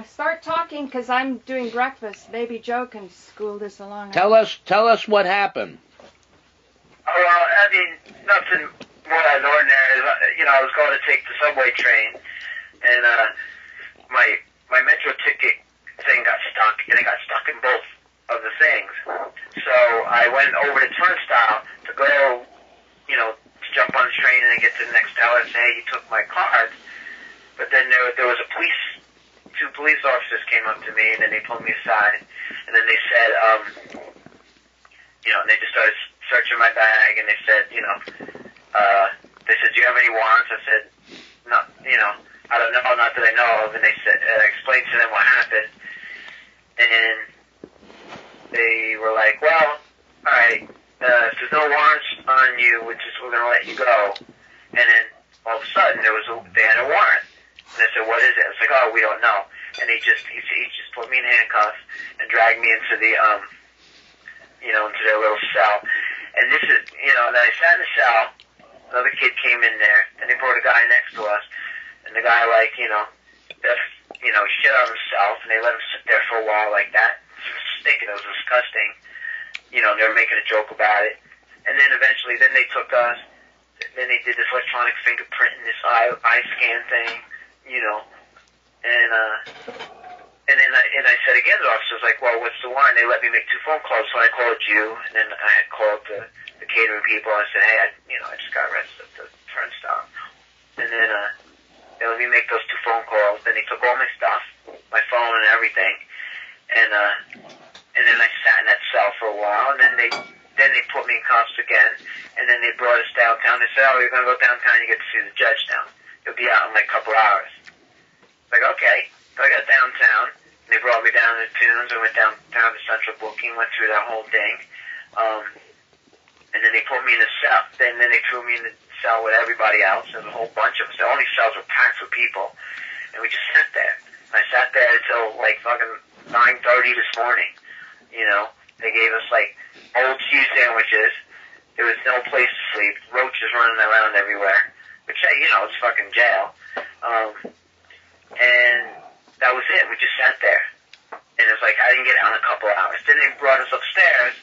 Start talking because I'm doing breakfast. Maybe Joe can school this along. Tell us what happened. Oh, well, I mean, nothing more than ordinary. You know, I was going to take the subway train, and my Metro ticket thing got stuck, and it got stuck in both of the things. So I went over to Turnstile to go, you know, to jump on the train and then get to the next teller and say, hey, you took my card. But then there was two police officers came up to me, and then they pulled me aside, and then they said, you know, and they just started searching my bag, and they said, you know, they said, do you have any warrants? I said, no, you know, I don't know, not that I know of. And they said, I explained to them what happened, and they were like, well, all right, if there's no warrants on you, we're going to let you go. And then all of a sudden they had a warrant. And I said, what is it? I was like, oh, we don't know. And he just put me in handcuffs and dragged me into the, you know, into their little cell. And this is, you know, then I sat in the cell, another kid came in there, and they brought a guy next to us. And the guy, like, you know, shit on himself, and they let him sit there for a while like that. It was disgusting. You know, they were making a joke about it. And then eventually, then they took us, then they did this electronic fingerprint and this eye scan thing, you know, and then I said again to the officer, I was like, well, what's the warrant? They let me make 2 phone calls, so I called you, and then I had called the catering people, and I said, hey, I just got arrested at the turnstile. And then they let me make those 2 phone calls, then they took all my stuff, my phone and everything, and then I sat in that cell for a while, and then they put me in cuffs again, and then they brought us downtown. They said, oh, you're going to go downtown, you get to see the judge now. He'll be out in like a couple hours. Like, okay. So I got downtown, and they brought me down to the Tunes, I went downtown to Central Booking, went through that whole thing, and then they put me in the cell, then they threw me in the cell with everybody else. There was a whole bunch of us. The only cells were packed with people, and we just sat there. And I sat there until like fucking 9:30 this morning. You know, they gave us like old cheese sandwiches. There was no place to sleep. Roaches running around everywhere. Which, you know, it's fucking jail. And that was it. We just sat there. And it was like, I didn't get out in a couple hours. Then they brought us upstairs,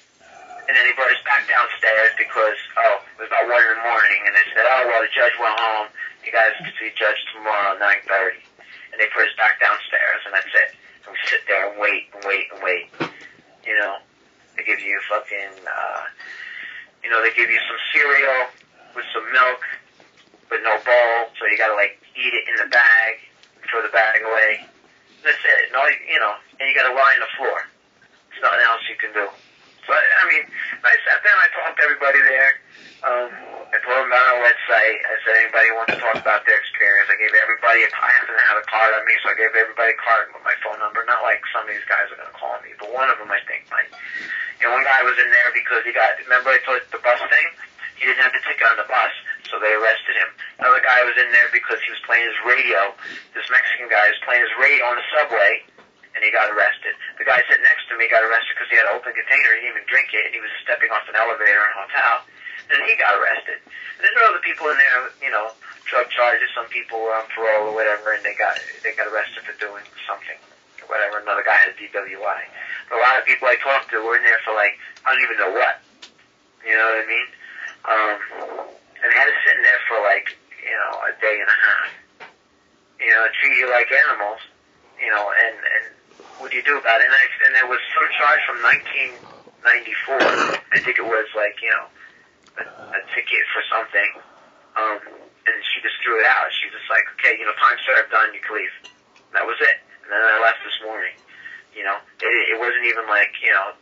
and then they brought us back downstairs because, it was about 1 in the morning. And they said, oh, well, the judge went home. You guys can see the judge tomorrow at 9:30. And they put us back downstairs, and that's it. And we sit there and wait and wait and wait. You know, they give you fucking, you know, they give you some cereal with some milk, with no bowl, so you gotta like eat it in the bag, throw the bag away. That's it. No, you know, and you gotta lie on the floor. There's nothing else you can do. So I mean, I sat there and I talked to everybody there. I told them about our website. I said anybody wants to talk about their experience. I gave everybody I happen to have a card on me, so I gave everybody a card with my phone number. Not like some of these guys are gonna call me, but one of them I think might. You know, one guy was in there because remember I told you the bus thing? He didn't have the ticket on the bus, so they arrested him. Another guy was in there because he was playing his radio. This Mexican guy was playing his radio on the subway, and he got arrested. The guy sitting next to me got arrested because he had an open container. He didn't even drink it, and he was stepping off an elevator in a hotel. And then he got arrested. And then there were other people in there, you know, drug charges. Some people were on parole or whatever, and they got arrested for doing something or whatever. Another guy had a DWI. But a lot of people I talked to were in there for like, I don't even know what. You know what I mean? And they had us sitting there for like, you know, a day and a half. You know, treat you like animals. You know, and what do you do about it? And there was some charge from 1994. I think it was like, you know, a ticket for something. And she just threw it out. She was just like, okay, you know, time served, done, you can leave. And that was it. And then I left this morning. You know, it wasn't even like, you know,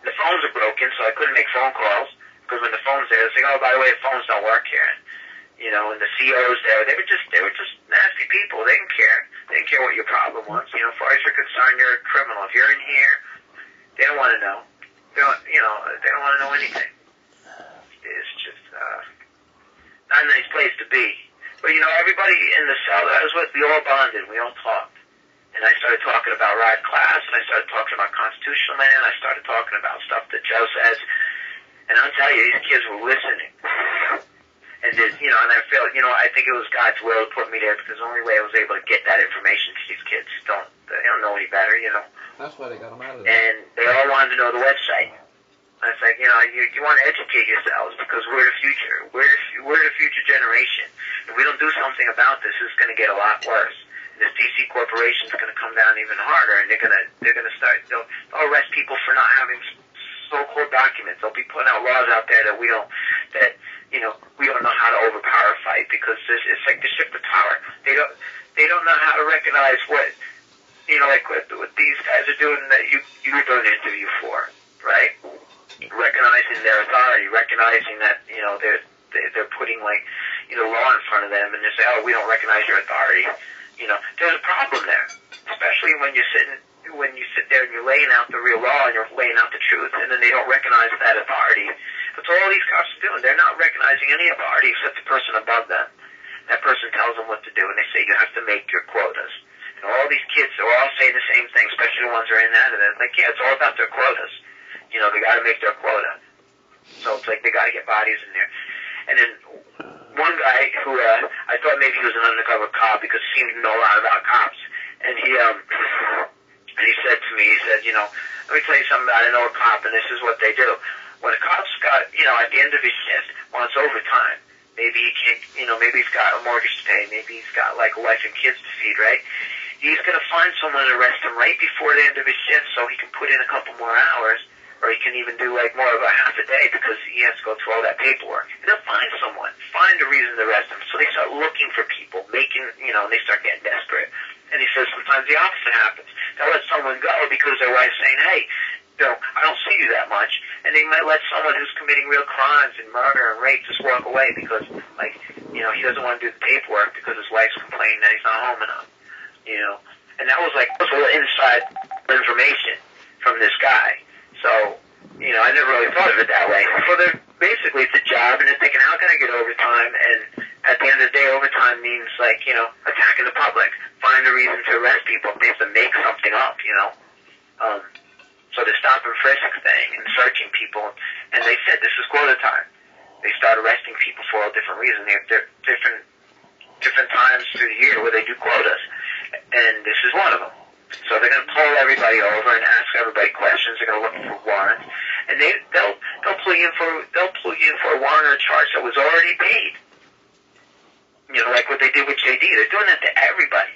the phones are broken, so I couldn't make phone calls. Because when the phone's there, it's like, oh, by the way, the phones don't work here. You know, and the COs there, they were just nasty people. They didn't care. They didn't care what your problem was. You know, as far as you're concerned, you're a criminal. If you're in here, they don't want to know. They don't want to know anything. It's just not a nice place to be. But, you know, everybody in the cell that I was with, we all bonded. We all talked. And I started talking about riot class, and I started talking about constitutional man. I started talking about stuff that Joe says. And I'll tell you, these kids were listening. And and I feel, I think it was God's will to put me there because the only way I was able to get that information to these kids they don't know any better, That's why they got them out of there. And they all wanted to know the website. And it's like, you want to educate yourselves because we're the future. We're the future generation. If we don't do something about this, it's going to get a lot worse. And this DC corporation is going to come down even harder, and they're going to start. They'll arrest people for not having so-called documents. They'll be putting out laws out there that we don't know how to overpower a fight because it's like the shift of power. They don't know how to recognize what what these guys are doing that you were doing an interview for, right? Recognizing their authority, recognizing that they're putting law in front of them, and they say, oh, we don't recognize your authority. There's a problem there, especially when you sit there and you're laying out the real law and you're laying out the truth, and then they don't recognize that authority. That's all these cops are doing. They're not recognizing any authority except the person above them. That person tells them what to do, and they say you have to make your quotas. And all these kids are all saying the same thing, especially the ones that are in that, and it's like, yeah, it's all about their quotas. They got to make their quota. So it's like they got to get bodies in there. And then one guy who I thought maybe he was an undercover cop because he seemed to know a lot about cops, and he said to me, let me tell you something about I know a cop, and this is what they do. When a cop's got, at the end of his shift, wants overtime, maybe he can't, maybe he's got a mortgage to pay, maybe he's got like a wife and kids to feed, right? He's going to find someone and arrest him right before the end of his shift so he can put in a couple more hours, or he can even do like more of a half a day because he has to go through all that paperwork. And they'll find someone, find a reason to arrest him. So they start looking for people, and they start getting desperate. And he says sometimes the opposite happens. They'll let someone go because their wife's saying, hey, I don't see you that much. And they might let someone who's committing real crimes and murder and rape just walk away because, he doesn't want to do the paperwork because his wife's complaining that he's not home enough. And that was like a little inside information from this guy. So, I never really thought of it that way. So basically it's a job, and they're thinking, how can I get overtime? And at the end of the day, overtime means attacking the public, find a reason to arrest people. They have to make something up, So the stop and frisk thing and searching people, and they said this is quota time. They start arresting people for all different reasons. They have different times through the year where they do quotas, and this is one of them. So they're going to pull everybody over and ask everybody questions. They're going to look for warrants, and they'll pull you in for a warrant or a charge that was already paid. Like what they did with JD. They're doing that to everybody.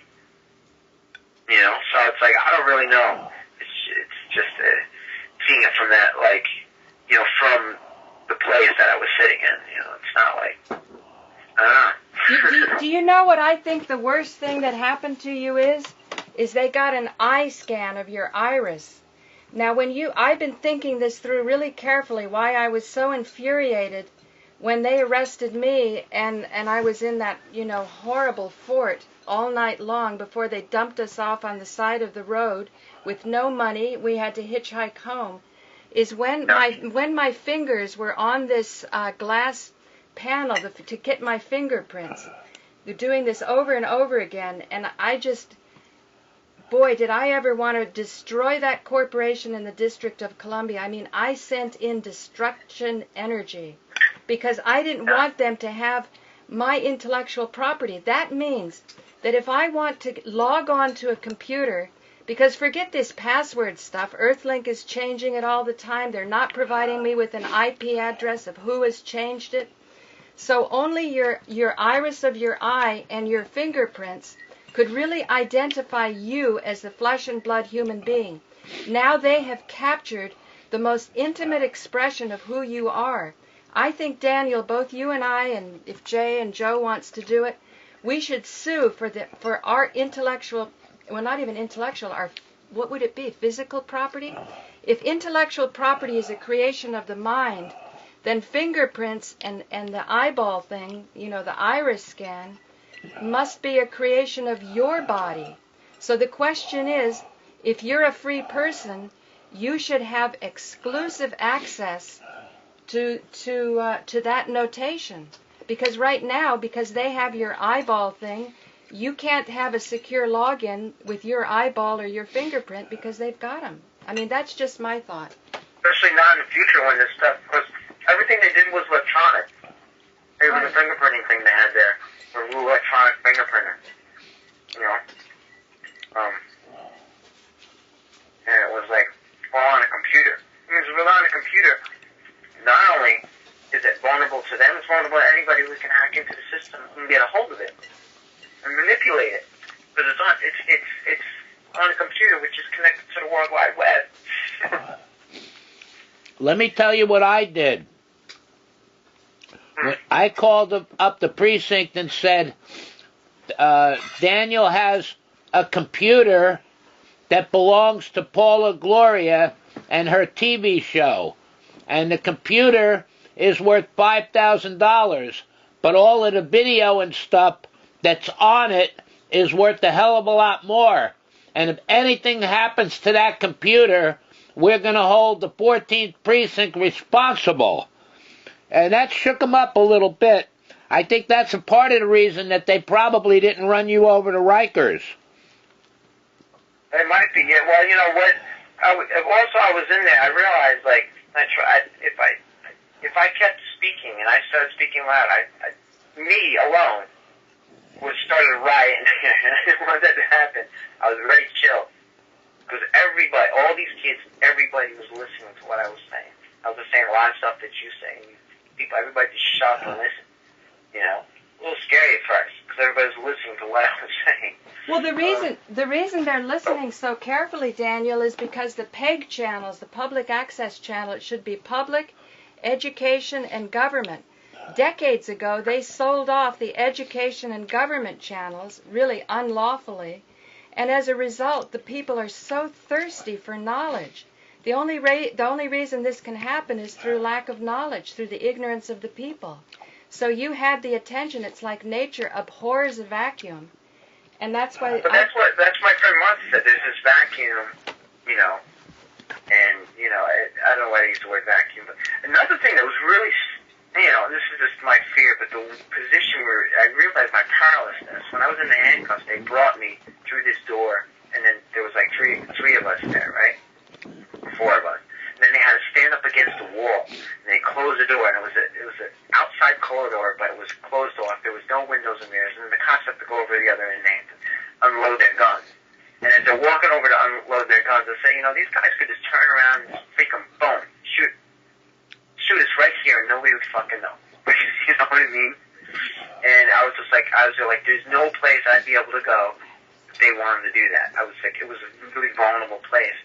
So it's like I don't really know. It's just seeing it from that, from the place that I was sitting in. It's not like I don't know. Do you know what I think the worst thing that happened to you is they got an eye scan of your iris. Now, I've been thinking this through really carefully, why I was so infuriated when they arrested me and I was in that, horrible fort all night long before they dumped us off on the side of the road with no money. We had to hitchhike home. Is when my fingers were on this glass panel to get my fingerprints. They're doing this over and over again, and I just... Boy, did I ever want to destroy that corporation in the District of Columbia. I mean, I sent in destruction energy because I didn't want them to have my intellectual property. That means that if I want to log on to a computer, because forget this password stuff, Earthlink is changing it all the time. They're not providing me with an IP address of who has changed it. So only your iris of your eye and your fingerprints could really identify you as the flesh and blood human being. Now they have captured the most intimate expression of who you are. I think, Daniel, both you and I, and if Jay and Joe wants to do it, we should sue for our intellectual, well, not even intellectual, our, what would it be, physical property? If intellectual property is a creation of the mind, then fingerprints and the eyeball thing, the iris scan, must be a creation of your body. So the question is, if you're a free person, you should have exclusive access to that notation. Because right now, because they have your eyeball thing, you can't have a secure login with your eyeball or your fingerprint because they've got them. I mean, that's just my thought. Especially not in the future when this stuff, because everything they did was electronic. It was a fingerprinting thing they had there, a electronic fingerprinter. You know? And it was like all on a computer. Because if it's on a computer, not only is it vulnerable to them, it's vulnerable to anybody who can hack into the system and get a hold of it and manipulate it. Because it's on a computer which is connected to the World Wide Web. Let me tell you what I did. I called up the precinct and said, Daniel has a computer that belongs to Paula Gloria and her TV show. And the computer is worth $5,000, but all of the video and stuff that's on it is worth a hell of a lot more. And if anything happens to that computer, we're going to hold the 14th precinct responsible. And that shook them up a little bit. I think that's a part of the reason that they probably didn't run you over to Rikers. It might be, yeah. Well, you know what? Also, I was in there. I realized, like, if I kept speaking and I started speaking loud, me alone would start a riot. And I didn't want that to happen. I was very chill because everybody, all these kids, everybody was listening to what I was saying. I was just saying a lot of stuff that you say. People, everybody just shut up and listen. You know, a little scary at first because everybody was listening to what I was saying. Well, the reason they're listening so carefully, Daniel, is because the PEG channels, the public access channel, it should be public, education, and government. Decades ago, they sold off the education and government channels, really unlawfully, and as a result, the people are so thirsty for knowledge. The only reason this can happen is through lack of knowledge, through the ignorance of the people. So you had the attention. It's like nature abhors a vacuum. And that's why. But that's my friend Martha said. There's this vacuum, you know, and you know, I don't know why I use the word vacuum. But another thing that was really, you know, this is just my fear, but the position where I realized my powerlessness. When I was in the handcuffs, they brought me through this door, and then there was like three of us there, right? 4 of us. And then they had to stand up against the wall, and they closed the door, and it was an outside corridor, but it was closed off. There was no windows and mirrors, and then the cops have to go over to the other end and unload their guns. And as they're walking over to unload their guns, they say, you know, these guys could just turn around and freaking boom, shoot us right here, and nobody would fucking know. You know what I mean? And I was like, there's no place I'd be able to go if they wanted to do that. I was like, it was a really vulnerable place.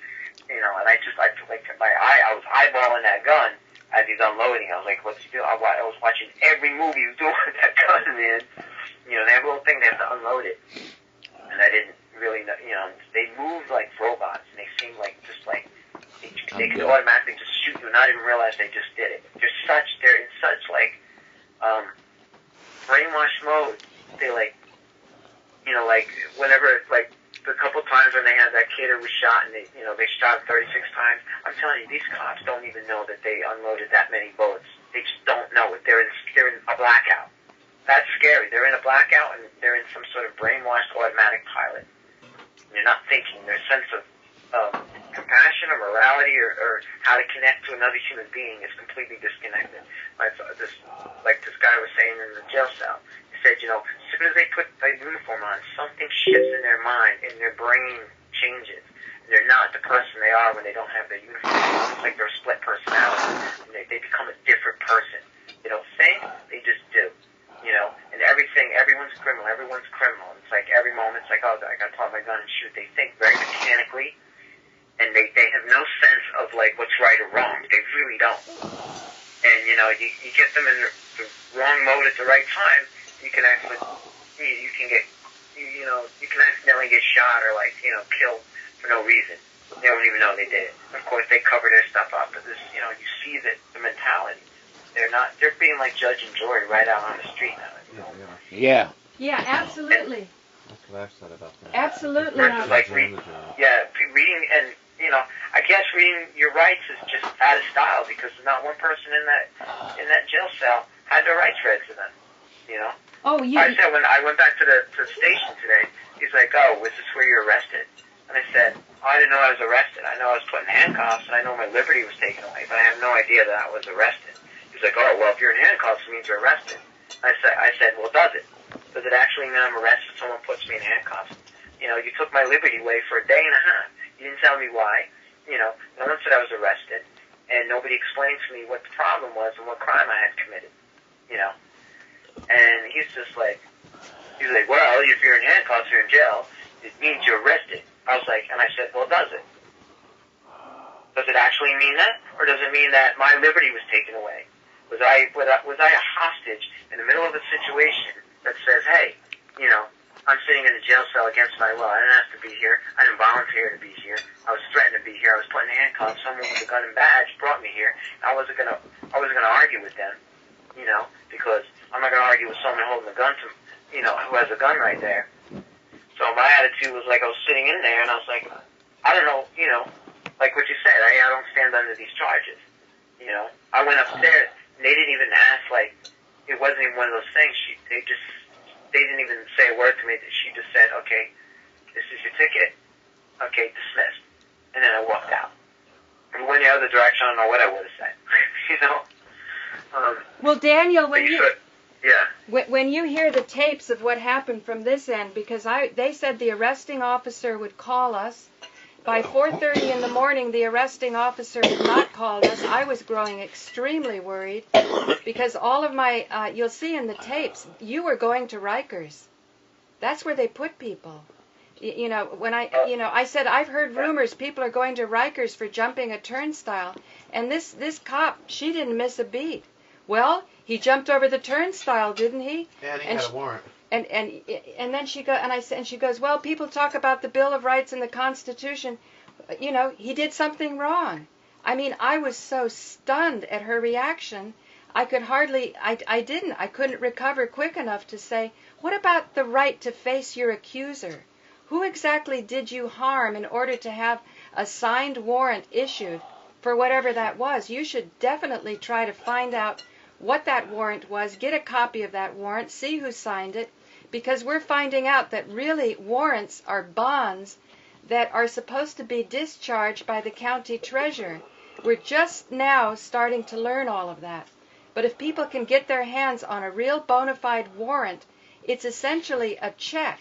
You know, and I feel like I was eyeballing that gun as he's unloading. I was like, what's he doing? I was watching every move he was doing with that gun, man. You know, they have a little thing, they have to unload it. And I didn't really know, you know, they moved like robots, and they seemed like, just like, they could automatically just shoot you, and I didn't realize they just did it. They're in such, like, brainwash mode. They, like, you know, like, whenever, like, a couple times when they had that kid who was shot, and they shot him 36 times. I'm telling you, these cops don't even know that they unloaded that many bullets. They just don't know it. They're in a blackout. That's scary. They're in a blackout, and they're in some sort of brainwashed automatic pilot. They're not thinking. Their sense of compassion or morality or how to connect to another human being is completely disconnected. Like this guy was saying in the jail cell. Said, you know, as soon as they put a uniform on, something shifts in their mind, and their brain changes. They're not the person they are when they don't have their uniform on. It's like they're a split personality, and they become a different person. They don't think, they just do. You know, and everyone's criminal. It's like every moment, it's like, oh, I got to pull out my gun and shoot. They think very mechanically, and they have no sense of, like, what's right or wrong. They really don't. And, you know, you get them in the wrong mode at the right time, you can actually, you can accidentally get shot or, like, you know, killed for no reason. They don't even know they did it. Of course, they cover their stuff up, but this, you know, you see the mentality. They're being like Judge and Jury right out on the street now. Yeah. Yeah, absolutely. That's what I've said about that. Absolutely. Versus, like, reading, and, you know, I guess reading your rights is just out of style because not one person in that jail cell had their rights read to them, you know? Oh, I said when I went back to the station today, he's like, oh, was this where you're arrested? And I said, oh, I didn't know I was arrested. I know I was put in handcuffs, and I know my liberty was taken away, but I have no idea that I was arrested. He's like, oh, well, if you're in handcuffs, it means you're arrested. I said, well, does it? Does it actually mean I'm arrested if someone puts me in handcuffs? You know, you took my liberty away for a day and a half. You didn't tell me why. You know, no one said I was arrested, and nobody explained to me what the problem was and what crime I had committed. You know, and he's like, well, if you're in handcuffs, you're in jail. It means you're arrested. I was like, and I said, well, does it? Does it actually mean that, or does it mean that my liberty was taken away? Was I a hostage in the middle of a situation that says, hey, you know, I'm sitting in a jail cell against my will. I didn't have to be here. I didn't volunteer to be here. I was threatened to be here. I was put in handcuffs. Someone with a gun and badge brought me here. I wasn't gonna argue with them, you know, because I'm not gonna argue with someone holding a gun to, you know, who has a gun right there. So my attitude was like I was sitting in there and I was like, I don't know, you know, like what you said. I don't stand under these charges. You know, I went upstairs. And they didn't even ask, like, it wasn't even one of those things. They didn't even say a word to me. She just said, okay, this is your ticket. Okay, dismissed. And then I walked out. And went the other direction, I don't know what I would have said. You know? Well, Daniel, when yeah. When you hear the tapes of what happened from this end, because they said the arresting officer would call us. By 4:30 in the morning, the arresting officer had not called us. I was growing extremely worried because all of my, you'll see in the tapes, you were going to Rikers. That's where they put people. You know, when I said, I've heard rumors people are going to Rikers for jumping a turnstile. And this cop, she didn't miss a beat. Well, he jumped over the turnstile, didn't he? And he had a warrant. And then she goes, well, people talk about the Bill of Rights and the Constitution. You know, he did something wrong. I mean, I was so stunned at her reaction. I couldn't recover quick enough to say, what about the right to face your accuser? Who exactly did you harm in order to have a signed warrant issued for whatever that was? You should definitely try to find out what that warrant was, get a copy of that warrant, see who signed it, because we're finding out that really warrants are bonds that are supposed to be discharged by the county treasurer. We're just now starting to learn all of that. But if people can get their hands on a real bona fide warrant, it's essentially a check.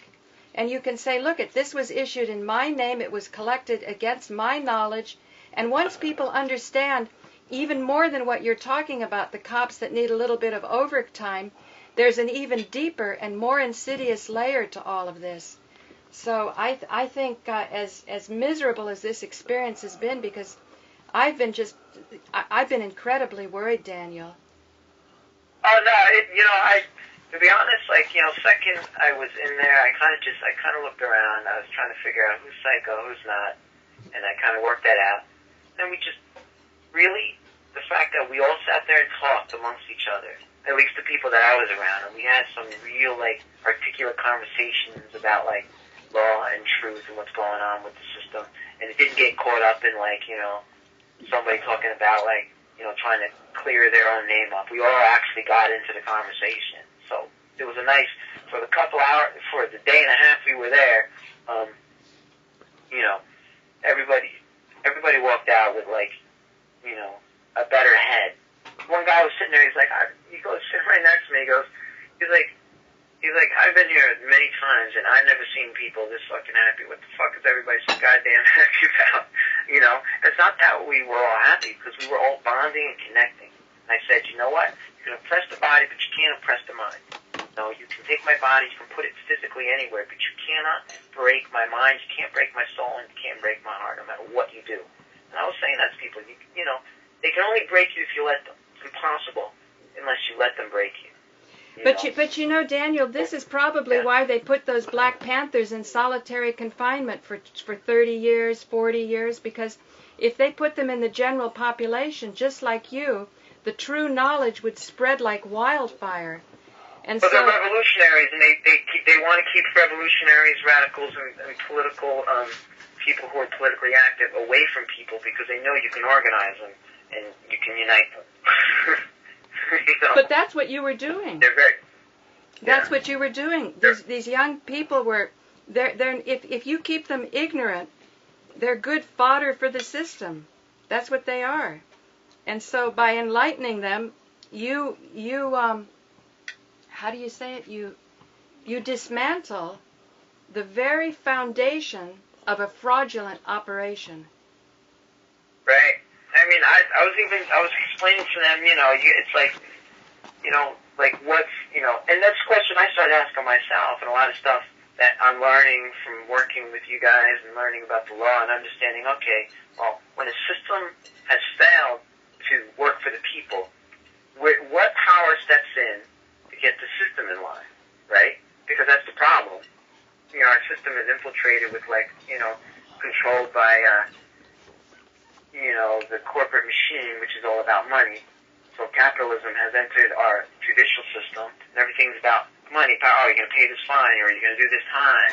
And you can say, look, this was issued in my name, it was collected against my knowledge, and once people understand even more than what you're talking about, the cops that need a little bit of overtime, there's an even deeper and more insidious layer to all of this. So I think as miserable as this experience has been, because I've been incredibly worried, Daniel. Oh no, to be honest, second I was in there, I kind of looked around. I was trying to figure out who's psycho, who's not, and I kind of worked that out. Then really, the fact that we all sat there and talked amongst each other, at least the people that I was around, and we had some real, articulate conversations about, law and truth and what's going on with the system, and it didn't get caught up in, somebody talking about, trying to clear their own name up. We all actually got into the conversation. So it was for the couple hours, for the day and a half we were there, everybody walked out with, a better head. One guy was sitting there, he goes, sitting right next to me, he's like, I've been here many times, and I've never seen people this fucking happy. What the fuck is everybody so goddamn happy about? It's not that we were all happy, because we were all bonding and connecting. And I said, you know what? You can oppress the body, but you can't oppress the mind. No, you can take my body, you can put it physically anywhere, but you cannot break my mind, you can't break my soul, and you can't break my heart, no matter what you do. And I was saying that to people, they can only break you if you let them. It's impossible unless you let them break you. But Daniel, this is probably why they put those Black Panthers in solitary confinement for 30 years, 40 years, because if they put them in the general population, just like you, the true knowledge would spread like wildfire. And but they're revolutionaries, and they want to keep revolutionaries, radicals, and political people who are politically active away from people, because they know you can organize them and you can unite them. But that's what you were doing. That's what you were doing. These young people were, if you keep them ignorant, they're good fodder for the system. That's what they are. And so by enlightening them, you how do you say it? You dismantle the very foundation of a fraudulent operation. Right. I mean, I was explaining to them, it's like, like what's, and that's the question I started asking myself, and a lot of stuff that I'm learning from working with you guys and learning about the law and understanding, okay, well, when a system has failed to work for the people, what power steps in to get the system in line, right? Because that's the problem. Our system is infiltrated with, controlled by, the corporate machine, which is all about money. So capitalism has entered our judicial system, and everything's about money. Oh, you're going to pay this fine, or you're going to do this time,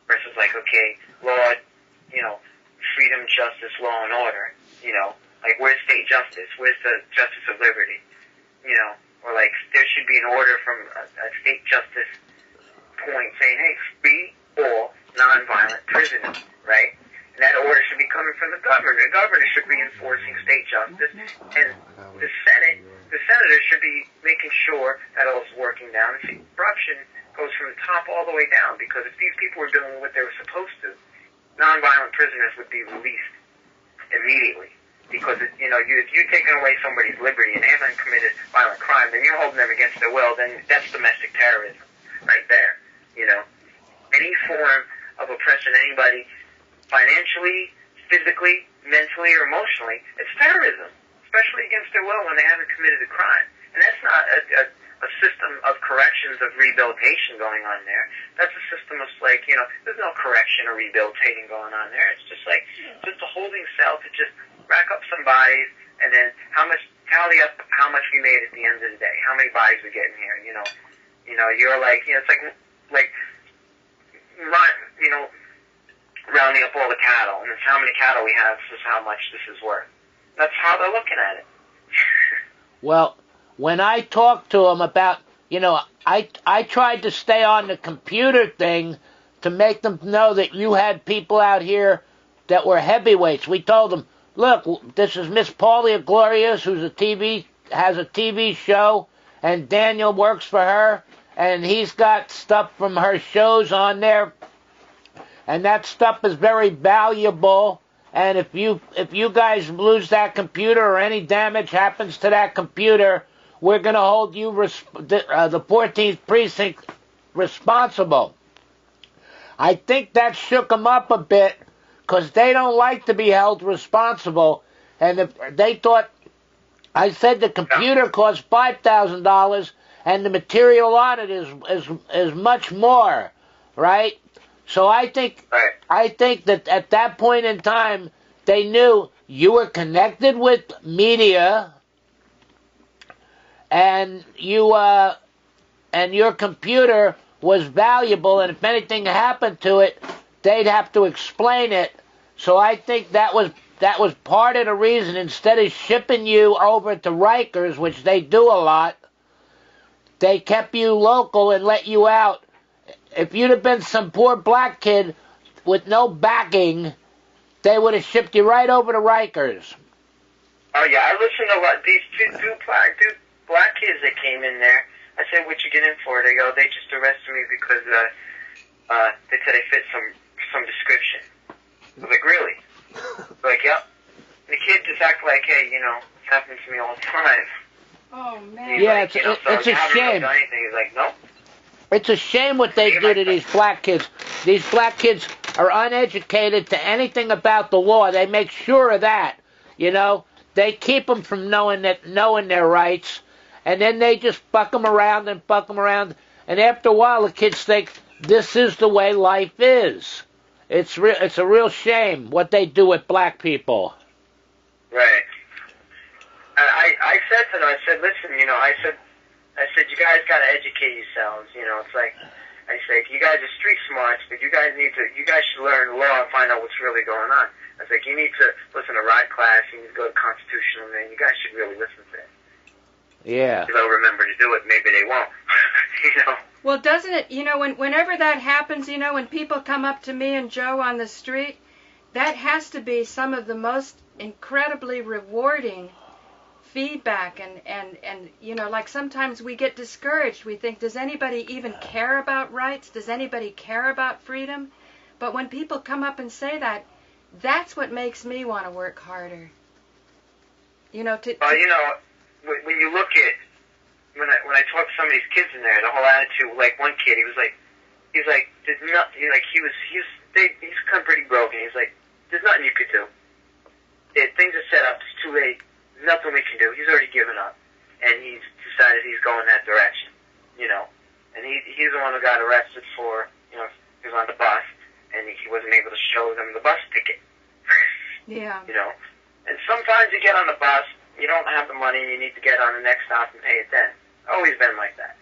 versus okay, law, freedom, justice, law, and order, where's state justice? Where's the justice of liberty? Or there should be an order from a state justice point saying, hey, free all nonviolent prisoners, right? And that order should be coming from the governor. The governor should be enforcing state justice, and the senators should be making sure that all is working down. And see, corruption goes from the top all the way down, because if these people were doing what they were supposed to, nonviolent prisoners would be released immediately. Because, if you're taking away somebody's liberty and they haven't committed violent crime, then you're holding them against their will, then that's domestic terrorism right there, Any form of oppression, anybody, financially, physically, mentally, or emotionally, it's terrorism, especially against their will when they haven't committed a crime. And that's not a system of corrections, of rehabilitation going on there. That's a system of, there's no correction or rehabilitating going on there. It's just just a holding cell to just rack up some bodies, and then tally up how much we made at the end of the day, how many bodies we get in here, you're it's rounding up all the cattle, and it's how many cattle we have, this is how much this is worth. That's how they're looking at it. Well, when I talked to them about, I tried to stay on the computer thing to make them know that you had people out here that were heavyweights. We told them, look, this is Miss Paula Gloria, who's has a TV show, and Daniel works for her, and he's got stuff from her shows on there, and that stuff is very valuable. And if you guys lose that computer or any damage happens to that computer, we're going to hold you, the 14th Precinct, responsible. I think that shook them up a bit, because they don't like to be held responsible. And if they thought, I said the computer costs $5,000, and the material on it is much more, right? So I think that at that point in time, they knew you were connected with media, and and your computer was valuable, and if anything happened to it, they'd have to explain it. So I think that was part of the reason. Instead of shipping you over to Rikers, which they do a lot, they kept you local and let you out. If you'd have been some poor black kid with no backing, they would have shipped you right over to Rikers. Oh yeah, I listened to these two black kids that came in there. I said, "What you get in for?" They go, "They just arrested me because they said I fit some description." I was like, "Really?" Like, yep. The kid just acted like, "Hey, it's happening to me all the time." Oh man. Yeah, it's a shame. He's like, "Nope." It's a shame what they do to these black kids. These black kids are uneducated to anything about the law. They make sure of that. They keep them from knowing their rights, and then they just fuck them around. And after a while, the kids think this is the way life is. It's a real shame what they do with black people. Right. I said to them, I said, listen, I said, you guys got to educate yourselves. It's like, I said, you guys are street smarts, but you guys should learn law and find out what's really going on. I was like, you need to listen to Rod class, you need to go to constitutional, and you guys should really listen to it. Yeah. If they'll remember to do it, maybe they won't. Well, doesn't it, whenever that happens, when people come up to me and Joe on the street, that has to be some of the most incredibly rewarding feedback and you know, like sometimes we get discouraged. We think, does anybody even care about rights? Does anybody care about freedom? But when people come up and say that, that's what makes me want to work harder. You know, Well, you know, when you look at when I talk to some of these kids in there, the whole attitude. Like one kid, he's like, there's nothing. Like he's come pretty broken. He's like, there's nothing you could do. Things are set up. It's too late. There's nothing we can do. He's already given up, and he's decided he's going that direction. You know, and he's the one who got arrested for, you know, he was on the bus and he wasn't able to show them the bus ticket. Yeah. You know, and sometimes you get on the bus, you don't have the money, and you need to get on the next stop and pay it then. Always been like that.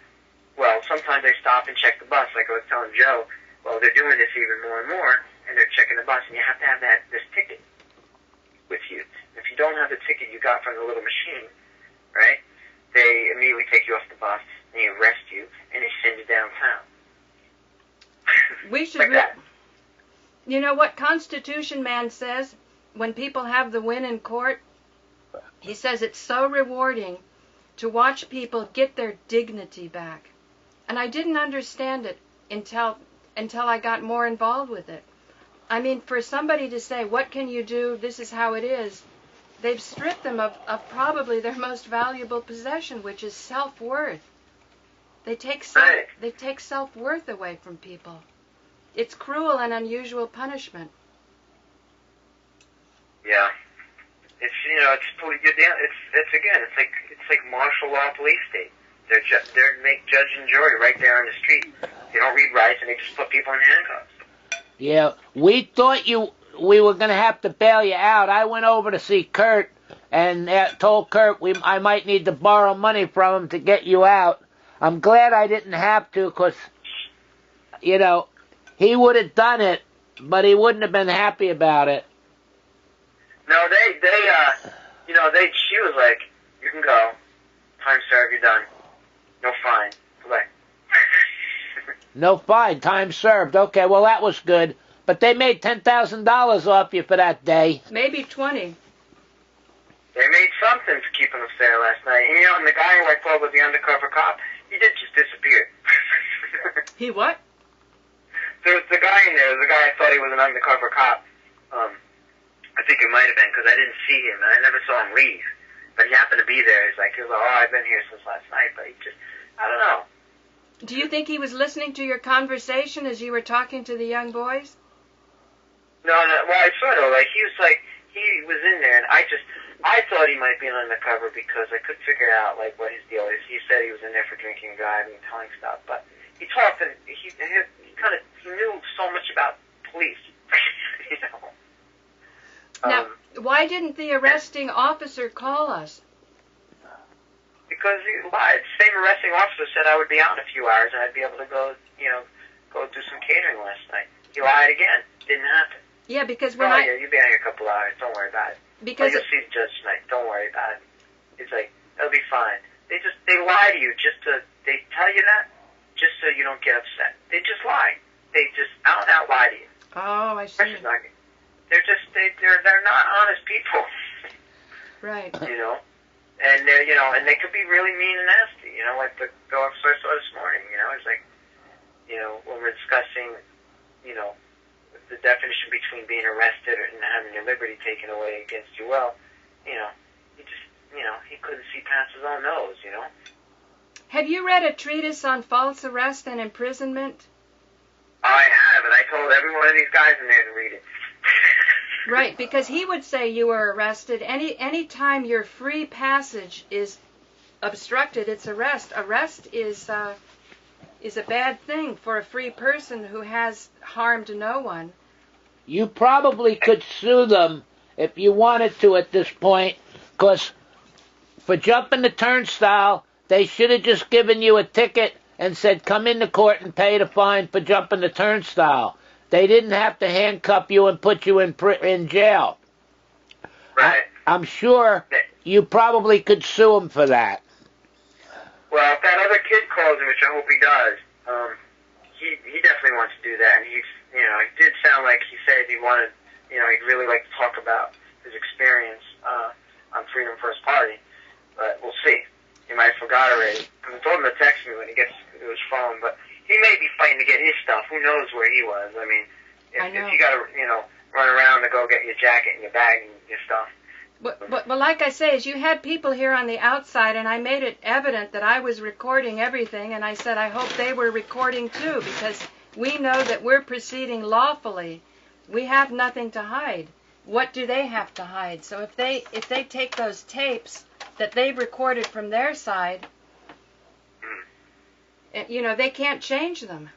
Well, sometimes they stop and check the bus, like I was telling Joe. Well, they're doing this even more and more, and they're checking the bus, and you have to have this ticket with you. If you don't have the ticket you got from the little machine, right, they immediately take you off the bus, and they arrest you, and they send you downtown. We should, like that. You know what Constitution Man says when people have the win in court? He says it's so rewarding to watch people get their dignity back. And I didn't understand it until I got more involved with it. I mean, for somebody to say, what can you do, this is how it is, they've stripped them of probably their most valuable possession, which is self-worth. They take self-worth away from people. It's cruel and unusual punishment. Yeah. It's, you know, it's like martial law police state. They're make judge and jury right there on the street. They don't read rights, and they just put people in handcuffs. Yeah, we thought we were going to have to bail you out. I went over to see Kurt and told Kurt I might need to borrow money from him to get you out. I'm glad I didn't have to, because, you know, he would have done it, but he wouldn't have been happy about it. No, she was like, you can go. Time served, you're done. No fine. Goodbye. No fine, time served. Okay, well, that was good. But they made $10,000 off you for that day. Maybe 20. They made something for keeping us there last night. And, you know, and the guy who I thought was the undercover cop, he did just disappear. He what? There was the guy in there, the guy I thought he was an undercover cop. I think it might have been, because I didn't see him, and I never saw him leave. But he happened to be there. He was like, oh, I've been here since last night, but he just, I don't know. Do you think he was listening to your conversation as you were talking to the young boys? No, well, I sort of, like, he was in there, and I thought he might be an undercover because I couldn't figure out, like, what his deal is. He said he was in there for drinking and driving and telling stuff, but he talked, and he knew so much about police, you know. Now, why didn't the arresting officer call us? Because he lied. The same arresting officer said I would be out in a few hours and I'd be able to go do some catering last night. He lied again. Didn't happen. Yeah, because yeah, you'll be out here a couple hours. Don't worry about it. Because you'll see the judge tonight. Don't worry about it. It's like, it'll be fine. They lie to you they tell you that just so you don't get upset. They just lie. They just out and out lie to you. Oh, I see. They're not honest people. Right. You know, and they could be really mean and nasty. You know, like the officer I saw this morning. You know, it's like, you know, when we're discussing, you know, the definition between being arrested and having your liberty taken away against you. Well, you know, he couldn't see past his own nose. You know. Have you read a treatise on false arrest and imprisonment? I have, and I told every one of these guys in there to read it. Right, because he would say you were arrested. Any time your free passage is obstructed, it's arrest. Arrest is a bad thing for a free person who has harmed no one. You probably could sue them if you wanted to at this point, because for jumping the turnstile, they should have just given you a ticket and said, come into court and pay the fine for jumping the turnstile. They didn't have to handcuff you and put you in jail. Right. I'm sure you probably could sue them for that. Well, if that other kid calls him, which I hope he does, he definitely wants to do that. And it did sound like he said he wanted, he'd really like to talk about his experience on Freedom First Party. but we'll see. He might have forgot already. Because I told him to text me when he gets to his phone, but he may be fighting to get his stuff. Who knows where he was? I mean, if you got to, run around to go get your jacket and your bag and your stuff. But like I say, is you had people here on the outside, and I made it evident that I was recording everything, and I said I hope they were recording too, because we know that we're proceeding lawfully. We have nothing to hide. What do they have to hide? So if they take those tapes that they've recorded from their side, they can't change them.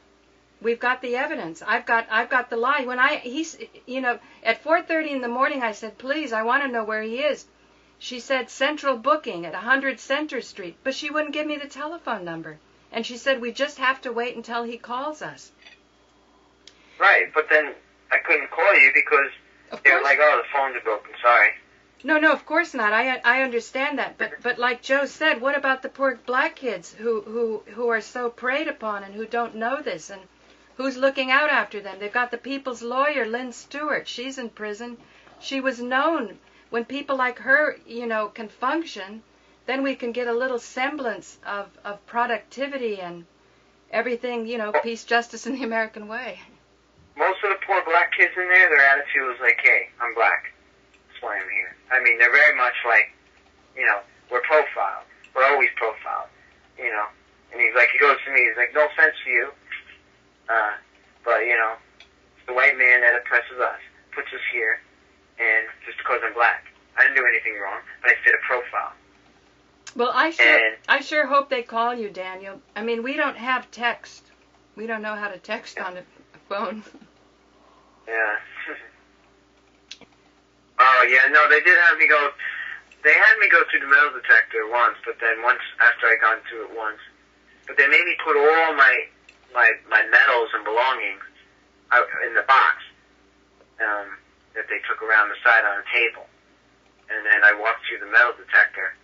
We've got the evidence. I've got the lie. When at 4:30 in the morning, I said, please, I want to know where he is. She said central booking at 100 Center Street, but she wouldn't give me the telephone number. And she said, we just have to wait until he calls us. Right, but then I couldn't call you because they were like, oh, the phones are broken, sorry. No, of course not. I understand that. But like Joe said, what about the poor black kids who are so preyed upon and who don't know this? And who's looking out after them? They've got the people's lawyer, Lynn Stewart. She's in prison. She was known. When people like her, can function, then we can get a little semblance of productivity and everything, peace, justice, and the American way. Most of the poor black kids in there, their attitude was like, hey, I'm black. That's why I'm here. I mean, they're very much like, we're profiled. We're always profiled, And he's like, he goes to me, he's like, no offense to you. But, it's the white man that oppresses us, puts us here, and just because I'm black. I didn't do anything wrong, but I fit a profile. Well, I sure hope they call you, Daniel. I mean, we don't have text. We don't know how to text on a phone. Yeah. Oh, yeah, no, they did have me go, they had me go through the metal detector once, but then once, after I got through it once, but they made me put all my medals and belongings out in the box that they took around the side on a table. And then I walked through the metal detector,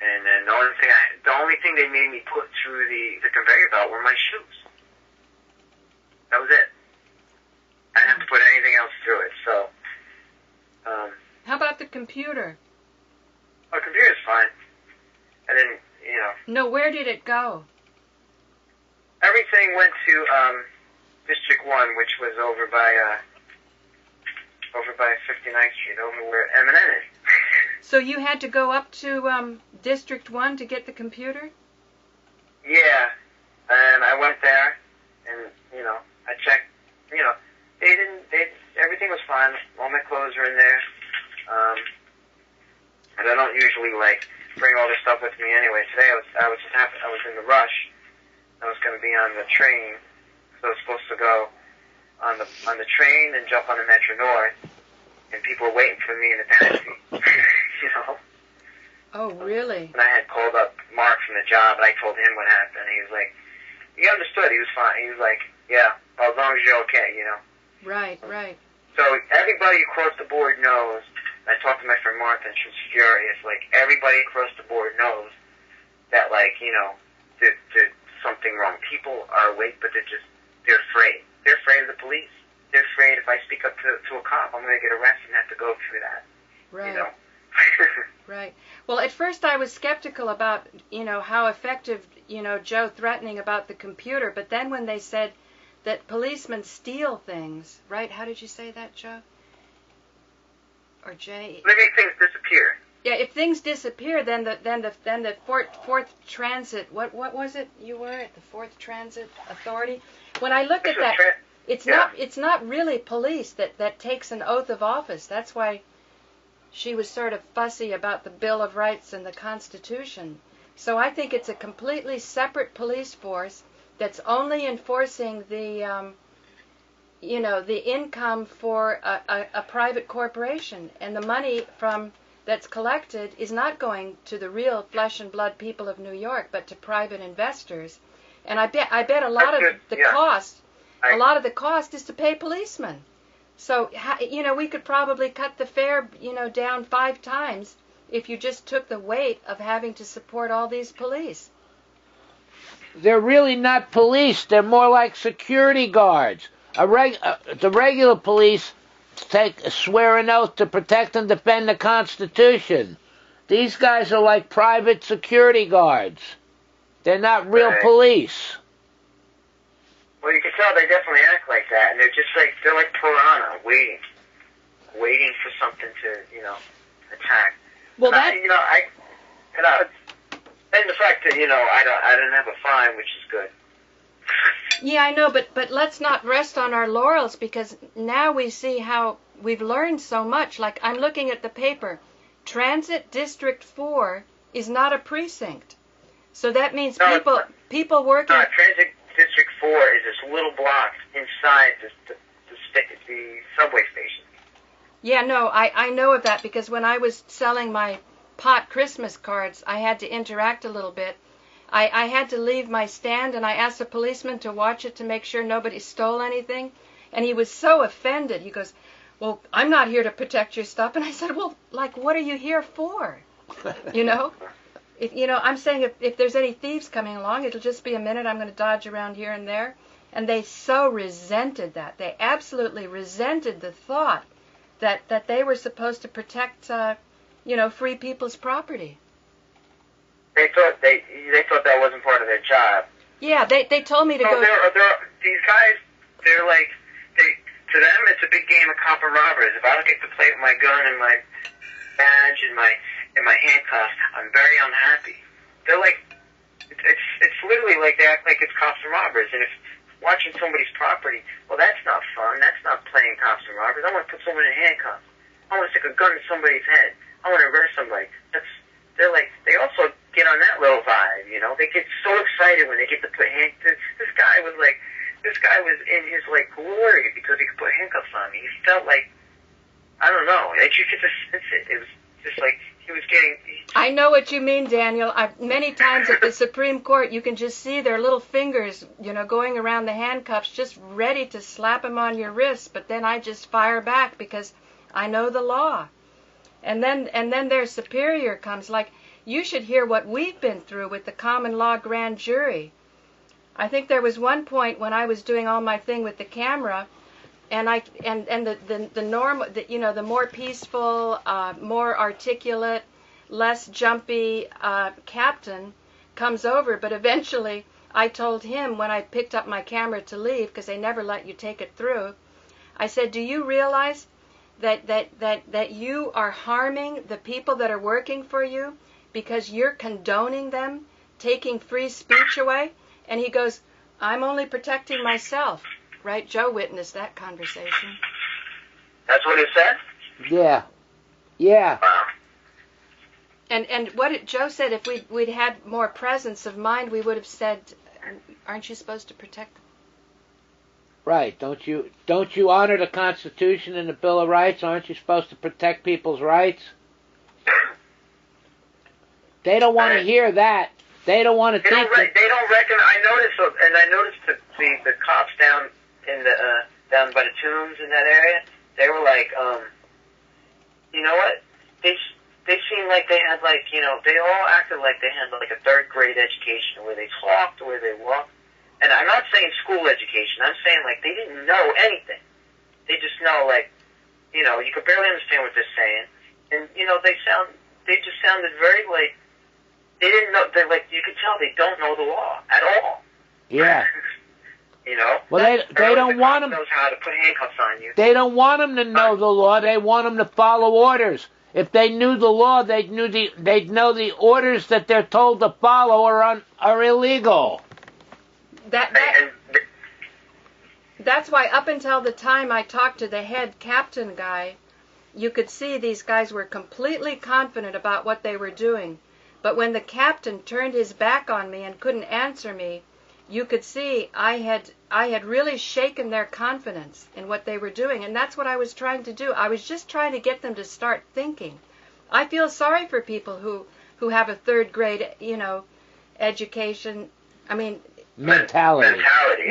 and then the only thing they made me put through the conveyor belt were my shoes. That was it. I didn't have to put anything else through it, so... How about the computer? Oh, the computer's fine. I didn't, No, where did it go? Everything went to District 1, which was over by 59th Street, over where M&N is. So you had to go up to District 1 to get the computer? Yeah, and I went there, and, I checked, everything was fine. All my clothes were in there. And I don't usually, bring all this stuff with me anyway. Today I was in the rush. I was going to be on the train, so I was supposed to go on the train and jump on the Metro North, and people were waiting for me in the taxi, Oh, really? And I had called up Mark from the job, and I told him what happened. He was like, he understood. He was fine. He was like, yeah, well, as long as you're okay, Right. So everybody across the board knows. I talked to my friend Martha, and she was furious. Everybody across the board knows that, there's something wrong. People are awake, but they're afraid. They're afraid of the police. They're afraid if I speak up to a cop, I'm going to get arrested and have to go through that. Right. Right. Well, at first I was skeptical about, how effective, Joe threatening about the computer. But then when they said that policemen steal things, right? How did you say that, Joe? Or Jay? They make things disappear. Yeah, if things disappear, then the fourth transit. What was it? You were at the Fourth Transit Authority. When I looked at that, it's not really police that takes an oath of office. That's why she was sort of fussy about the Bill of Rights and the Constitution. So I think it's a completely separate police force that's only enforcing the the income for a private corporation, and the money that's collected is not going to the real flesh and blood people of New York, but to private investors. And I bet a lot of the cost, a lot of the cost is to pay policemen. So we could probably cut the fare down 5 times if you just took the weight of having to support all these police. They're really not police. They're more like security guards. The regular police swear an oath to protect and defend the Constitution. These guys are like private security guards. They're not real police. Well, you can tell they definitely act like that, and they're like piranha, waiting for something to, attack. Well, and the fact that, I didn't have a fine, which is good. Yeah, I know, but let's not rest on our laurels, because now we see how we've learned so much. Like, I'm looking at the paper. Transit District 4 is not a precinct. So that means people working... No, Transit District 4 is this little block inside the subway station. Yeah, no, I know of that, because when I was selling my pot Christmas cards, I had to interact a little bit. I had to leave my stand, and I asked a policeman to watch it to make sure nobody stole anything. And he was so offended. He goes, well, I'm not here to protect your stuff. And I said, well, like, what are you here for? I'm saying if there's any thieves coming along, it'll just be a minute. I'm going to dodge around here and there. And they so resented that. They absolutely resented the thought that they were supposed to protect, free people's property. They thought that wasn't part of their job. Yeah, they told me to go. These guys, to them, it's a big game of cop and robbers. If I don't get to play with my gun and my badge and my handcuffs, I'm very unhappy. They're like, it's literally like they act like it's cops and robbers. And if watching somebody's property, well, that's not fun. That's not playing cops and robbers. I want to put someone in handcuffs. I want to stick a gun in somebody's head. I want to arrest somebody. They also get on that little vibe, They get so excited when they get to put handcuffs. This guy was in his glory because he could put handcuffs on me. He felt like, I don't know, you could just sense it. It was just like he was getting. I know what you mean, Daniel. Many times at the Supreme Court, you can just see their little fingers, going around the handcuffs, just ready to slap them on your wrists. But then I just fire back because I know the law. And then their superior comes. Like, you should hear what we've been through with the common law grand jury. I think there was one point when I was doing all my thing with the camera, and the more peaceful, more articulate, less jumpy captain comes over. But eventually, I told him when I picked up my camera to leave, because they never let you take it through, I said, do you realize that you are harming the people that are working for you because you're condoning them taking free speech away? And he goes, I'm only protecting myself. Right? Joe witnessed that conversation. That's what he said? Yeah. Yeah. Wow. And Joe said, if we'd had more presence of mind, we would have said, aren't you supposed to protect them? Right. Don't you honor the Constitution and the Bill of Rights? Aren't you supposed to protect people's rights? They don't want to hear that. They don't want to think that. They don't reckon. I noticed the cops down in the down by the tombs in that area. They were like, you know what? They seemed like they had they all acted like they had like a third grade education, where they talked, where they walked. And I'm not saying school education. I'm saying like they didn't know anything. They just know you could barely understand what they're saying, and they just sounded very like. They didn't know. They you could tell they don't know the law at all. Yeah. Well, they don't want them. Knows how to put handcuffs on you. They don't want them to know the law. They want them to follow orders. If they knew the law, they'd know the orders that they're told to follow are illegal. That's why up until the time I talked to the head captain guy, you could see these guys were completely confident about what they were doing. But when the captain turned his back on me and couldn't answer me, you could see I had really shaken their confidence in what they were doing. And that's what I was trying to do. I was just trying to get them to start thinking. I feel sorry for people who have a third grade, education. I mean... Mentality. Mentality.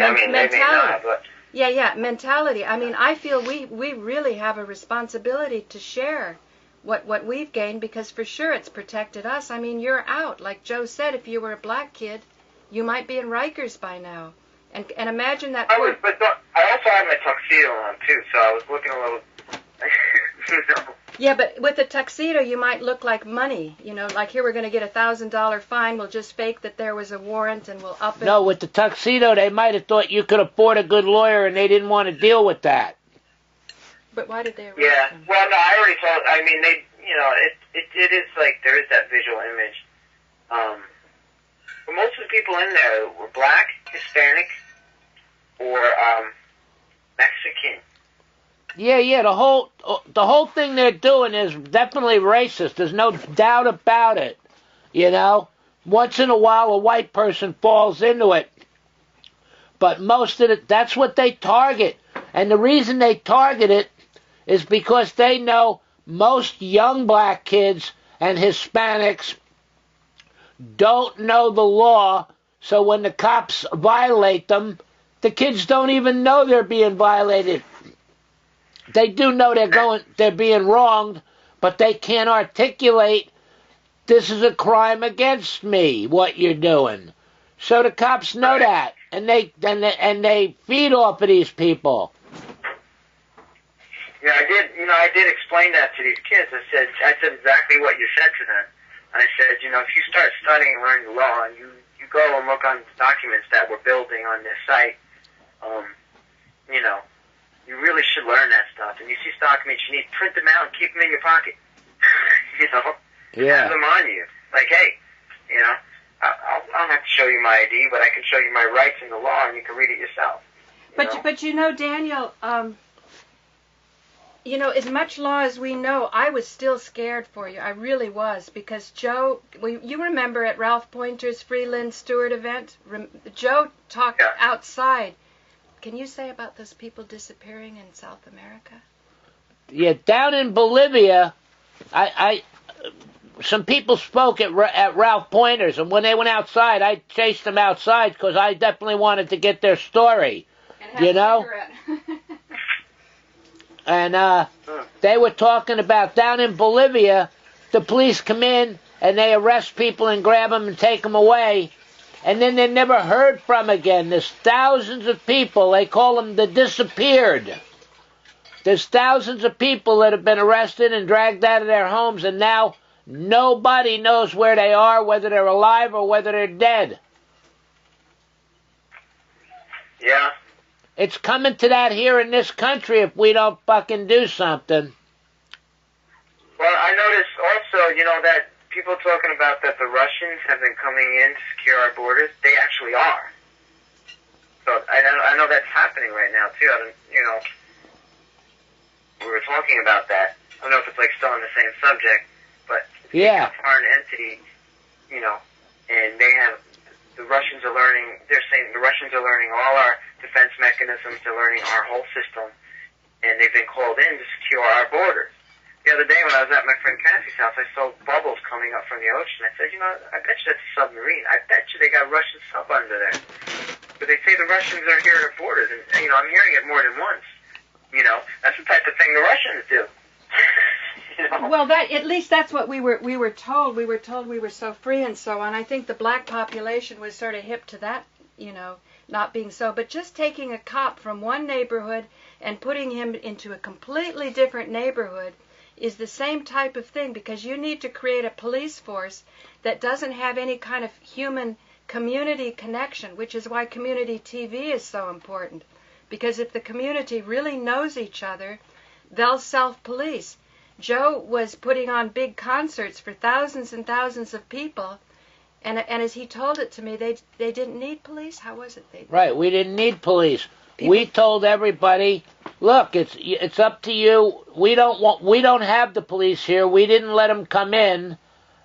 Yeah, mentality. I mean, I feel we really have a responsibility to share what we've gained, because for sure it's protected us. I mean, you're out. Like Joe said, if you were a black kid, you might be in Rikers by now. And imagine that. I also had my tuxedo on too, so I was looking a little. Yeah, but with a tuxedo, you might look like money. You know, like here we're going to get a $1,000 fine. We'll just fake that there was a warrant and we'll up it. No, with the tuxedo, they might have thought you could afford a good lawyer, and they didn't want to deal with that. But why did they arrest Yeah. him? Well, no, I already told. I mean, they. You know, it is like there is that visual image. But most of the people in there were black, Hispanic, or Mexican. Yeah, the whole thing they're doing is definitely racist. There's no doubt about it. You know, once in a while a white person falls into it, but most of it, that's what they target. And the reason they target it is because they know most young black kids and Hispanics don't know the law, so when the cops violate them, the kids don't even know they're being violated. They do know they're being wronged, but they can't articulate, this is a crime against me, what you're doing. So the cops know that, and they feed off of these people. Yeah, I did explain that to these kids. I said exactly what you said to them. I said, you know, if you start studying and learning the law, and you go and look on documents that we're building on this site, you know, you really should learn that stuff. And you see documents you need, print them out and keep them in your pocket. You know? Yeah. Have them on you. Like, hey, you know, I don't have to show you my ID, but I can show you my rights in the law, and you can read it yourself. But you know, Daniel, you know, as much law as we know, I was still scared for you. I really was, because Joe, you remember at Ralph Pointer's Freeland Stewart event, Joe talked outside. Can you say about those people disappearing in South America? Yeah, down in Bolivia, some people spoke at Ralph Pointer's, and when they went outside, I chased them outside because I definitely wanted to get their story. And you know? And they were talking about down in Bolivia, the police come in and they arrest people and grab them and take them away, and then they're never heard from again. There's thousands of people, they call them the disappeared. There's thousands of people that have been arrested and dragged out of their homes, and now nobody knows where they are, whether they're alive or whether they're dead. Yeah. It's coming to that here in this country if we don't fucking do something. Well, I noticed also, you know, that people talking about that the Russians have been coming in to secure our borders. They actually are. So I know that's happening right now too. You know, we were talking about that. I don't know if it's like still on the same subject, but yeah, a foreign entity, you know, and they have. The Russians are learning, they're saying the Russians are learning all our defense mechanisms, they're learning our whole system, and they've been called in to secure our borders. The other day when I was at my friend Cassie's house, I saw bubbles coming up from the ocean. I said, you know, I bet you that's a submarine. I bet you they got Russian sub under there. But they say the Russians are here at our borders, and, you know, I'm hearing it more than once. You know, that's the type of thing the Russians do. You know? Well, at least that's what we were told. We were told we were so free and so on. I think the black population was sort of hip to that, you know, not being so. But just taking a cop from one neighborhood and putting him into a completely different neighborhood is the same type of thing, because you need to create a police force that doesn't have any kind of human community connection, which is why community TV is so important. Because if the community really knows each other, they'll self-police. Joe was putting on big concerts for thousands and thousands of people, and as he told it to me, they didn't need police. How was it? Right, we didn't need police. We told everybody, look, it's up to you. We don't have the police here. We didn't let them come in,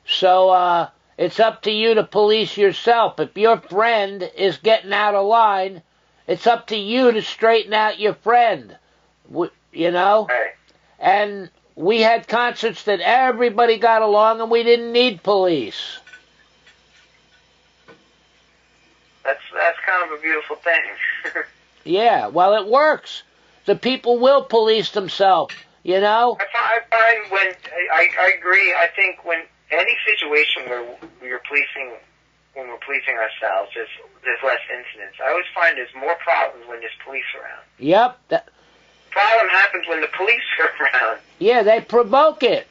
so it's up to you to police yourself. If your friend is getting out of line, it's up to you to straighten out your friend. You know, and we had concerts that everybody got along, and we didn't need police. That's kind of a beautiful thing. Yeah, well, it works. The people will police themselves, you know? I find I agree. I think when any situation where when we're policing ourselves, there's less incidents. I always find there's more problems when there's police around. Yep. problem happens when the police are around. Yeah, they provoke it.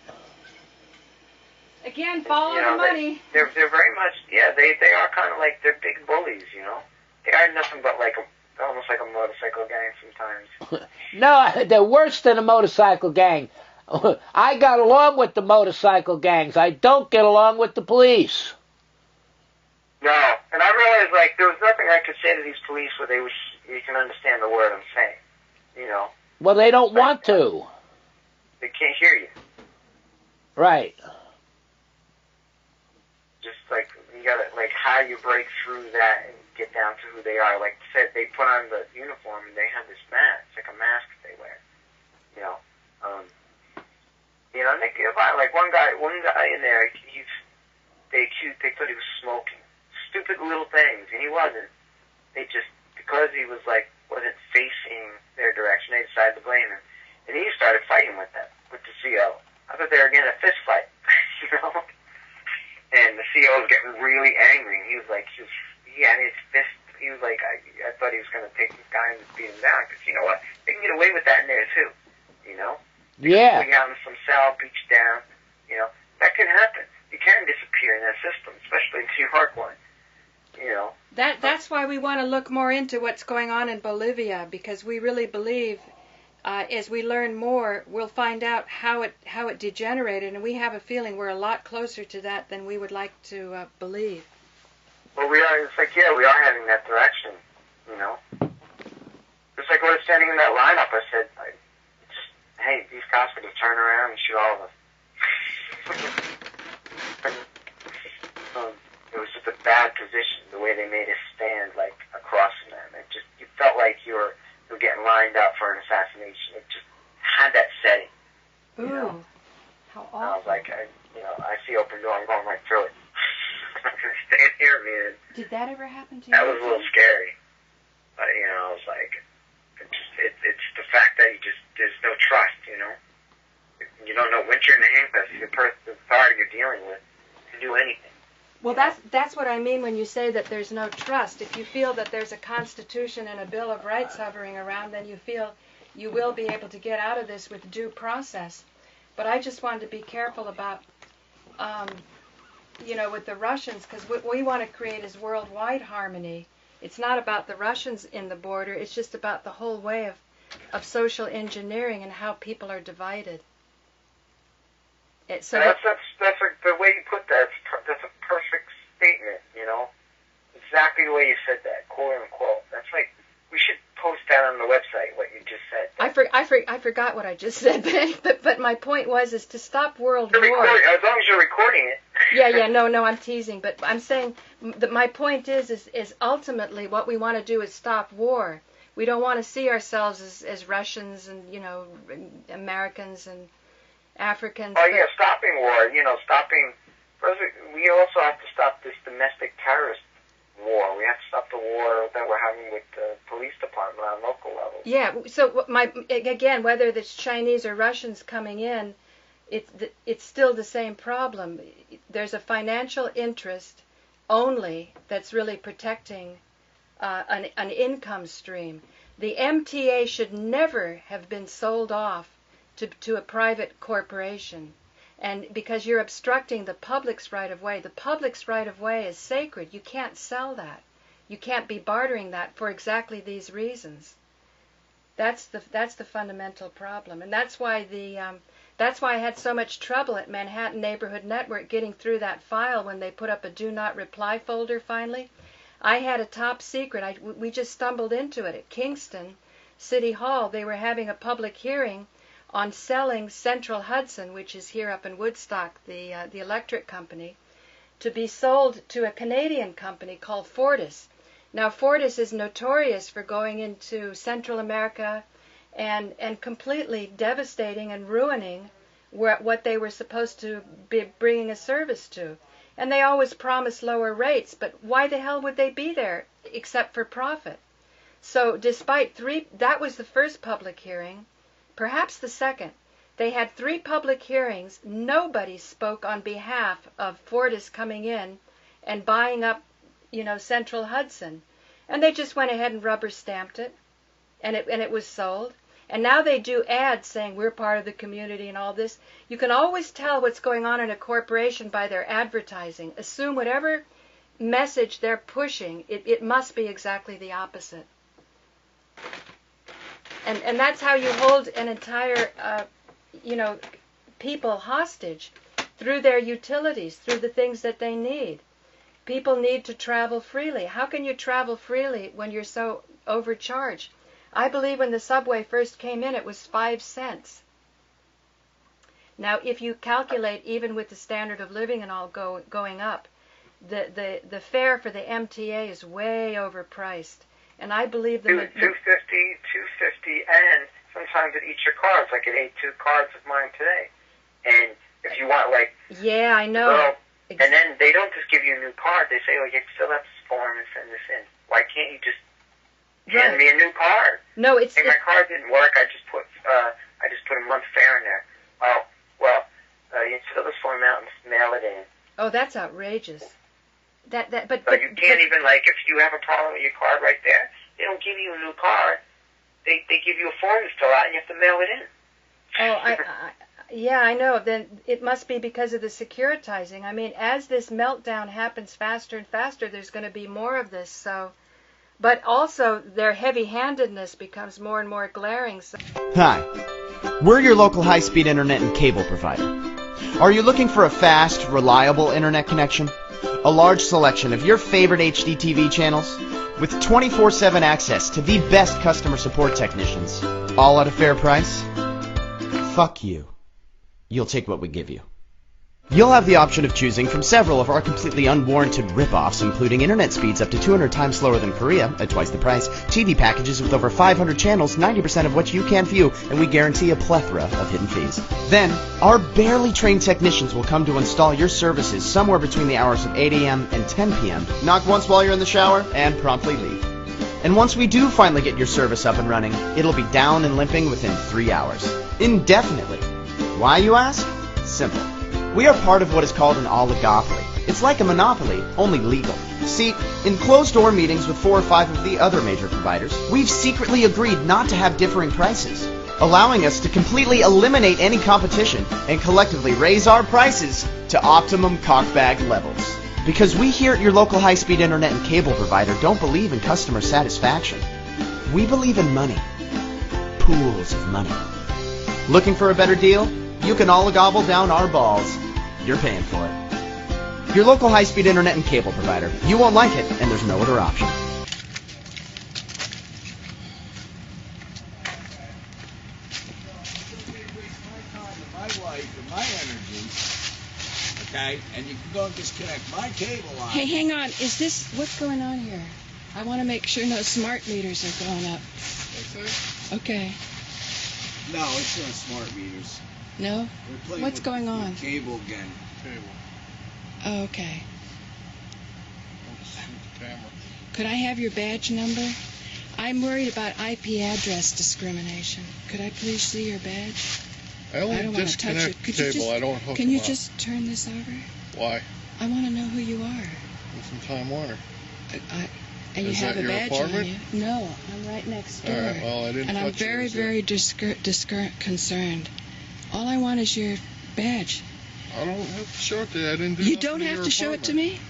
Again, follow the money. They're very much, yeah, they are kind of like, they're big bullies, you know. They are nothing but like almost like a motorcycle gang sometimes. No, they're worse than a motorcycle gang. I got along with the motorcycle gangs. I don't get along with the police. No, and I realized, like, there was nothing I could say to these police where you can understand the word I'm saying, you know. Well, they don't want to. They can't hear you. Right. Just like, you gotta, like, how you break through that and get down to who they are. Like I said, they put on the uniform and they have this mask. It's like a mask they wear, you know. And they give out, like, one guy in there, they thought he was smoking. Stupid little things, and he wasn't. They just, because he was, like, wasn't facing their direction, they decided to blame him. And he started fighting with them, with the CO. I thought they were getting a fist fight, you know? And the CO was getting really angry, and he was like, he had his fist, he was like, I thought he was going to take this guy and beat him down, because you know what? They can get away with that in there, too, you know? Yeah. Pull you out in some cell, beat you down, you know? That can happen. You can disappear in that system, especially in New York one. You know. That's why we want to look more into what's going on in Bolivia, because we really believe, as we learn more, we'll find out how it degenerated, and we have a feeling we're a lot closer to that than we would like to believe. Well, we are. It's like, yeah, we are heading that direction. You know. Just like when I was standing in that lineup, I said, hey, these cops could just turn around and shoot all of us. It was just a bad position, the way they made us stand, like, across from them. It just, you felt like you were getting lined up for an assassination. It just had that setting. Ooh, you know? How awful. And I was like, I see open door, I'm going right through it. I'm going to stand here, man. Did that ever happen to you? That was a little scary. But, I was like, it's the fact that there's no trust, you know? You don't know, once you're in the handcuffs, the authority you're dealing with can do anything. Well, that's what I mean when you say that there's no trust. If you feel that there's a Constitution and a Bill of Rights hovering around, then you feel you will be able to get out of this with due process. But I just wanted to be careful about, with the Russians, because what we want to create is worldwide harmony. It's not about the Russians in the border. It's just about the whole way of social engineering and how people are divided. That's the way you put that. That's a perfect statement, you know. Exactly the way you said that, quote unquote. That's like, we should post that on the website, what you just said. I forgot what I just said, but my point is to stop world war. As long as you're recording it. No, I'm teasing, but I'm saying that my point is ultimately what we want to do is stop war. We don't want to see ourselves as Russians and, Americans and Africans. Oh, yeah, stopping war, we also have to stop this domestic terrorist war. We have to stop the war that we're having with the police department on local level. Yeah, so again, whether it's Chinese or Russians coming in, it's still the same problem. There's a financial interest only that's really protecting an income stream. The MTA should never have been sold off to a private corporation, and because you're obstructing the public's right of way. The public's right of way is sacred. You can't sell that. You can't be bartering that for exactly these reasons. That's the fundamental problem, and that's why I had so much trouble at Manhattan Neighborhood Network getting through that file when they put up a do not reply folder finally. I had a top secret. We just stumbled into it at Kingston City Hall. They were having a public hearing on selling Central Hudson, which is here up in Woodstock, the electric company, to be sold to a Canadian company called Fortis. Now, Fortis is notorious for going into Central America and completely devastating and ruining what they were supposed to be bringing a service to. And they always promise lower rates, but why the hell would they be there except for profit? So despite that was the first public hearing. Perhaps the second. They had 3 public hearings. Nobody spoke on behalf of Fortis coming in and buying up, Central Hudson. And they just went ahead and rubber stamped it, and it was sold. And now they do ads saying we're part of the community and all this. You can always tell what's going on in a corporation by their advertising. Assume whatever message they're pushing, it must be exactly the opposite. And that's how you hold an entire, people hostage, through their utilities, through the things that they need. People need to travel freely. How can you travel freely when you're so overcharged? I believe when the subway first came in, it was 5 cents. Now, if you calculate, even with the standard of living and all going up, the fare for the MTA is way overpriced. And I believe $250, and sometimes it eats your cards. Like it ate 2 cards of mine today. And if you want, like, yeah, I know. And then they don't just give you a new card. They say, you fill out this form and send this in. Why can't you just hand me a new card? No, it's... Hey, my card didn't work. I just put a month's fare in there. Oh, well, you fill this form out and mail it in. Oh, that's outrageous. But you can't even, if you have a problem with your card right there, they don't give you a new card. They give you a form to fill out, and you have to mail it in. Oh, yeah, I know. Then it must be because of the securitizing. I mean, as this meltdown happens faster and faster, there's going to be more of this. So, but also their heavy-handedness becomes more and more glaring. So. Hi, we're your local high-speed internet and cable provider. Are you looking for a fast, reliable internet connection? A large selection of your favorite HD TV channels with 24/7 access to the best customer support technicians, all at a fair price? Fuck you. You'll take what we give you. You'll have the option of choosing from several of our completely unwarranted rip-offs, including internet speeds up to 200 times slower than Korea at twice the price, TV packages with over 500 channels, 90% of which you can't view, and we guarantee a plethora of hidden fees. Then, our barely trained technicians will come to install your services somewhere between the hours of 8 a.m. and 10 p.m. Knock once while you're in the shower, and promptly leave. And once we do finally get your service up and running, it'll be down and limping within 3 hours. Indefinitely. Why, you ask? Simple. We are part of what is called an oligopoly. It's like a monopoly, only legal. See, in closed-door meetings with 4 or 5 of the other major providers, we've secretly agreed not to have differing prices, allowing us to completely eliminate any competition and collectively raise our prices to optimum cockbag levels. Because we here at your local high-speed internet and cable provider don't believe in customer satisfaction. We believe in money. Pools of money. Looking for a better deal? You can gobble down our balls. You're paying for it. Your local high-speed internet and cable provider. You won't like it, and there's no other option. My life and my energy, okay? And you can go and disconnect my cable line. Hey, hang on. What's going on here? I want to make sure no smart meters are going up. Okay. No, it's not smart meters. No? What's going on? Cable again. Cable. Oh, okay. Could I have your badge number? I'm worried about IP address discrimination. Could I please see your badge? I only disconnect the cable. I don't hook Can you them up. just turn this over? Why? I want to know who you are. I'm from Time Warner. And you Is have that a your badge apartment? on you? No, I'm right next door. All right, well, I didn't And I'm touch you, very, is it? very concerned. All I want is your badge. I don't have to show it to you. I didn't do You nothing don't in have your to show it to apartment. me?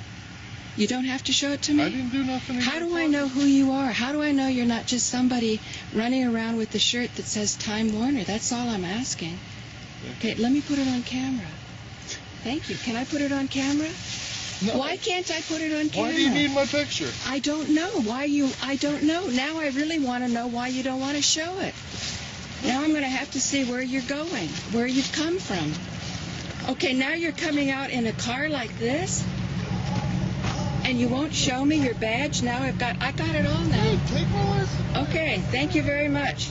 You don't have to show it to me? I didn't do nothing in How your do I apartment. know who you are? How do I know you're not just somebody running around with the shirt that says Time Warner? That's all I'm asking. Okay, let me put it on camera. Thank you. Can I put it on camera? No. Why can't I put it on camera? Why do you need my picture? I don't know. I don't know. Now I really want to know why you don't want to show it. Now I'm going to have to see where you're going, where you've come from. Okay, now you're coming out in a car like this? And you won't show me your badge? Now I got it all now. Hey, take my license. Okay, thank you very much.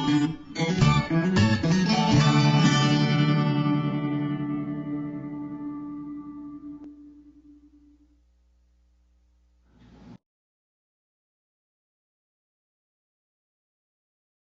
you.